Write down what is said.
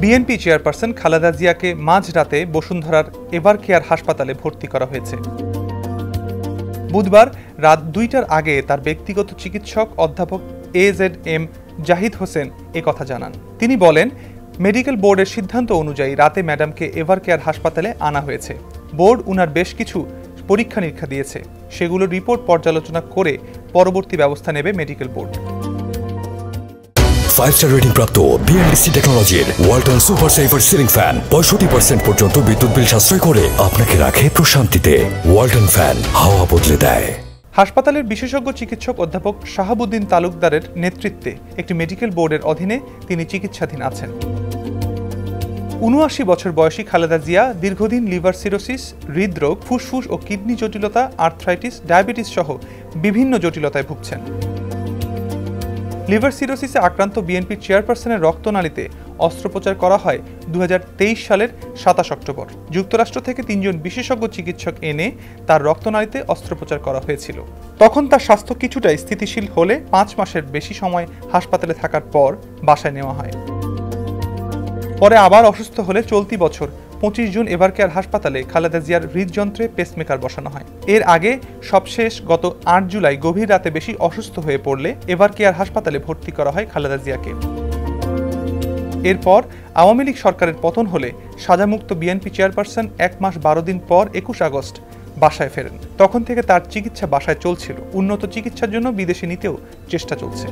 BNP chairperson Khaleda জিয়াকে মাঝরাতে বসুন্ধরার এভারকেয়ার হাসপাতালে ভর্তি করা হয়েছে। বুধবার রাত ২টার আগে তার ব্যক্তিগত চিকিৎসক অধ্যাপক AZM জাহিদ হোসেন কথা জানান। তিনি বলেন, মেডিকেল বোর্ডের সিদ্ধান্ত অনুযায়ী রাতে ম্যাডামকে এভারকেয়ার হাসপাতালে আনা হয়েছে। বোর্ড উনার বেশ কিছু পরীক্ষা নিরীক্ষা দিয়েছে, সেগুলোর রিপোর্ট পর্যালোচনা করে পরবর্তী ব্যবস্থা নেবে মেডিকেল বোর্ড। 5-star রেটিং প্রাপ্ত BLDC টেকনোলজির Walton super saver ceiling fan 65% পর্যন্ত বিদ্যুৎ বিল সাশ্রয় করে আপনাকে রাখে প্রশান্তিতে। ওয়ালটন ফ্যান হাওয়া বদলে দেয়। হাসপাতালের বিশেষজ্ঞ চিকিৎসক অধ্যাপক শাহাবুদ্দিন তালুকদারের নেতৃত্বে একটি মেডিকেল বোর্ডের অধীনে তিনি চিকিৎসাধীন আছেন। ৭৯ বছর বয়সী খালেদা জিয়া দীর্ঘদিন লিভার সিরোসিস, হৃদরোগ, ফুসফুস ও কিডনি জটিলতা, আর্থ্রাইটিস, ডায়াবেটিস সহ বিভিন্ন জটিলতায় ভুগছেন। লিভার সিরোসিসে আক্রান্ত বিএনপির চেয়ারপারসনের রক্তনালীতে অস্ত্রোপচার করা হয় ২০২৩ সালের ২৭ অক্টোবর। যুক্তরাষ্ট্র থেকে ৩ জন বিশেষজ্ঞ চিকিৎসক এনে তার রক্তনালীতে অস্ত্রোপচার করা হয়েছিল। তখন তার স্বাস্থ্য কিছুটা স্থিতিশীল হলে ৫ মাসের বেশি সময় হাসপাতালে থাকার পর বাসায় নেওয়া হয়। পরে আবার অসুস্থ হলে চলতি বছর ২৫ জুন এভারকেয়ার হাসপাতালে খালেদা জিয়ার হৃদযন্ত্রে পেসমেকার বসানো হয়। এর আগে সবশেষ গত ৮ জুলাই গভীর রাতে বেশি অসুস্থ হয়ে পড়লে এভারকেয়ার হাসপাতালে ভর্তি করা হয় খালেদা জিয়াকে। এরপর আওয়ামী লীগ সরকারের পতন হলে সাজামুক্ত বিএনপি চেয়ারপারসন ১ মাস ১২ দিন পর ২১ আগস্ট বাসায় ফেরেন। তখন থেকে তার চিকিৎসা বাসায় চলছিল। উন্নত চিকিৎসার জন্য বিদেশে নিতেও চেষ্টা চলছে।